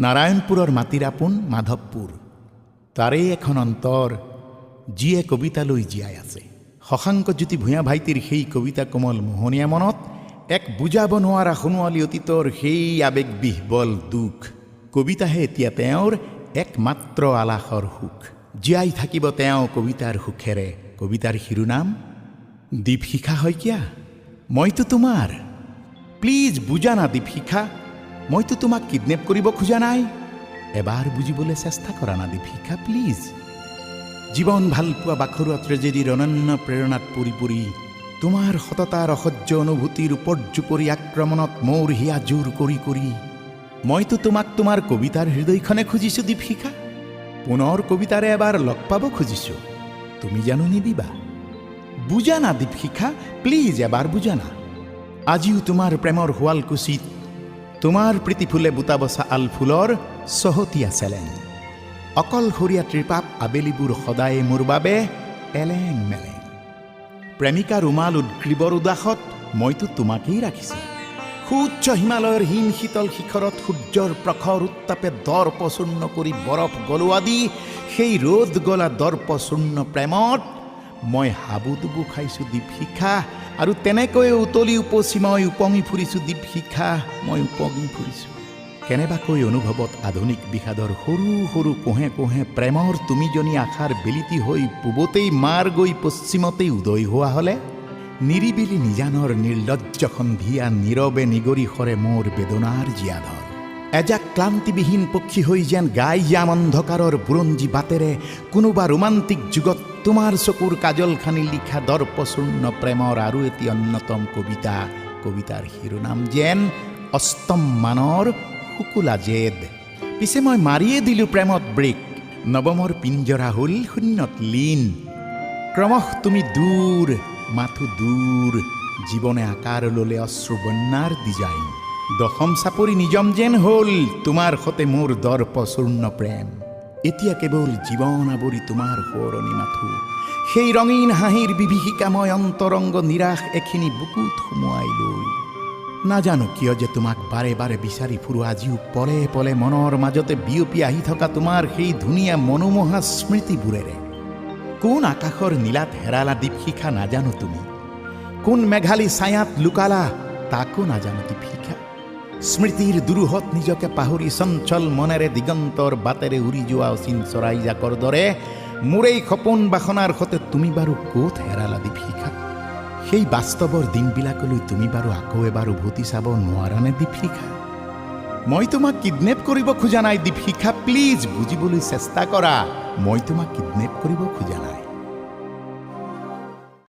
নাৰায়ণপুৰৰ মাটিৰ আপোন মাধৱপুৰ, তাৰেই এখন অন্তৰ যিয়ে কবিতালৈ জীয়াই আছে। শশাংকজ্যোতি ভূঞা ভাইটিৰ সেই কবিতা কোমল মোহনীয়া মনত এক বুজাব নোৱাৰা সোণোৱালী অতীতৰ সেই আৱেগবিহ্বল দুখ। কবিতাহে এতিয়া তেওঁৰ একমাত্ৰ আলাসৰ সুখ। জীয়াই থাকিব তেওঁ কবিতাৰ সুখেৰে। কবিতাৰ শিৰোনাম দীপশিখা শইকীয়া, মইতো তোমাৰ। প্লিজ বুজা না দীপশিখা, মইতো তোমাক কিডনেপ কৰিব খোজা নাই। এবাৰ বুজিবলৈ চেষ্টা কৰা না দীপশিখা প্লিজ। জীৱন ভালপোৱা বাখৰুৱা ট্ৰেজেডিৰ অনন্য প্ৰেৰণাত পৰি পৰি তোমাৰ সততাৰ অসহ্য অনুভূতিৰ উপৰ্যুপৰি আক্ৰমণত মোৰ হিয়া জোৰ কৰি কৰি মইতো তোমাক তোমাৰ কবিতাৰ হৃদয়খনে খুজিছোঁ দীপশিখা। পুনৰ কবিতাৰে এবাৰ লগ পাব খুজিছোঁ, তুমি জানো নিদিবা। বুজা না দীপশিখা প্লিজ, এবাৰ বুজা না। আজিও তোমাৰ প্ৰেমৰ শুৱালকুছিত তোমাৰ প্ৰীতিফুলে বুটা বচা আলফুলৰ চহতীয়া চেলেং। অকলশৰীয়া ত্ৰিপাপ আবেলিবোৰ সদায় মোৰ বাবে এলেং মেলেং। প্ৰেমিকা ৰুমাল উদ্গ্ৰীবৰ উদাসত মইতো তোমাকেই ৰাখিছোঁ। সুউচ্চ হিমালয়ৰ হিম শীতল শিখৰত সূৰ্যৰ প্ৰখৰ উত্তাপে দৰ্পচূৰ্ণ কৰি বৰফ গলোৱা দি সেই ৰ'দ গলা দৰ্পচূৰ্ণ প্ৰেমত মই হাবুডুবু খাইছোঁ দীপশিখা। আৰু তেনেকৈয়ে উতলি উপচি মই উপঙি ফুৰিছোঁ দীপশিখা, মই উপঙি ফুৰিছোঁ। কেনেবাকৈ অনুভৱত আধুনিক বিষাদৰ সৰু সৰু কোহে কোহে প্ৰেমৰ তুমিজনী আশাৰ বেলিতি হৈ পূবতেই মাৰ গৈ পশ্চিমতেই উদয় হোৱা হ'লে নিৰিবিলি নিজানৰ নিৰ্লজ্জ সন্ধিয়া নীৰৱে নিগৰি সৰে মোৰ বেদনাৰ জীয়াধৰ। এজাক ক্লান্তিবিহীন পক্ষী হৈ যেন গাই যাম অন্ধকাৰৰ বুৰঞ্জী বাটেৰে কোনোবা ৰোমান্টিক যুগত তোমাৰ চকুৰ কাজল খানি লিখা দৰ্পচূৰ্ণ প্ৰেমৰ আৰু এটি অন্যতম কবিতা। কবিতাৰ শিৰোনাম যেন অষ্টম মানৰ শুকুলা জেদ। পিছে মই মাৰিয়ে দিলোঁ প্ৰেমত ব্ৰেক, নৱমৰ পিঞ্জৰা হ'ল শূন্যত লীন। ক্ৰমশ তুমি দূৰ, মাথো দূৰ, জীৱনে আকাৰ ল'লে অশ্ৰুবন্যাৰ ডিজাইন। দশম চাপৰি নিজম যেন হ'ল তোমাৰ সতে মোৰ দৰ্পচূৰ্ণ প্ৰেম। এতিয়া কেৱল জীৱন আৱৰি তোমাৰ সোঁৱৰণি মাথো, সেই ৰঙীন হাঁহিৰ বিভীষিকাময় অন্তৰংগ নিৰাশ এখিনি বুকুত সুমুৱাই লৈ। নাজানো কিয় যে তোমাক বাৰে বাৰে বিচাৰি ফুৰো আজিও পলে পলে মনৰ মাজতে বিয়পি আহি থকা তোমাৰ সেই ধুনীয়া মনোমোহা স্মৃতিবোৰেৰে। কোন আকাশৰ নীলাত হেৰালা দীপশিখা নাজানো তুমি, কোন মেঘালী ছায়াত লুকালা তাকো নাজানো দীপশিখা। স্মৃতিৰ দুৰুহত নিজকে পাহৰি চঞ্চল মনেৰে দিগন্তৰ বাটেৰে উৰি যোৱা অচিন চৰাই জাকৰ দৰে মোৰেই সপোন বাসনাৰ সতে তুমি বাৰু ক'ত হেৰালা দীপশিখা। সেই বাস্তৱৰ দিনবিলাকলৈ তুমি বাৰু আকৌ এবাৰ উভতি চাব নোৱাৰানে দীপশিখা। মই তোমাক কিডনেপ কৰিব খোজা নাই দীপশিখা, প্লিজ বুজিবলৈ চেষ্টা কৰা। মই তোমাক কিডনেপ কৰিব খোজা নাই।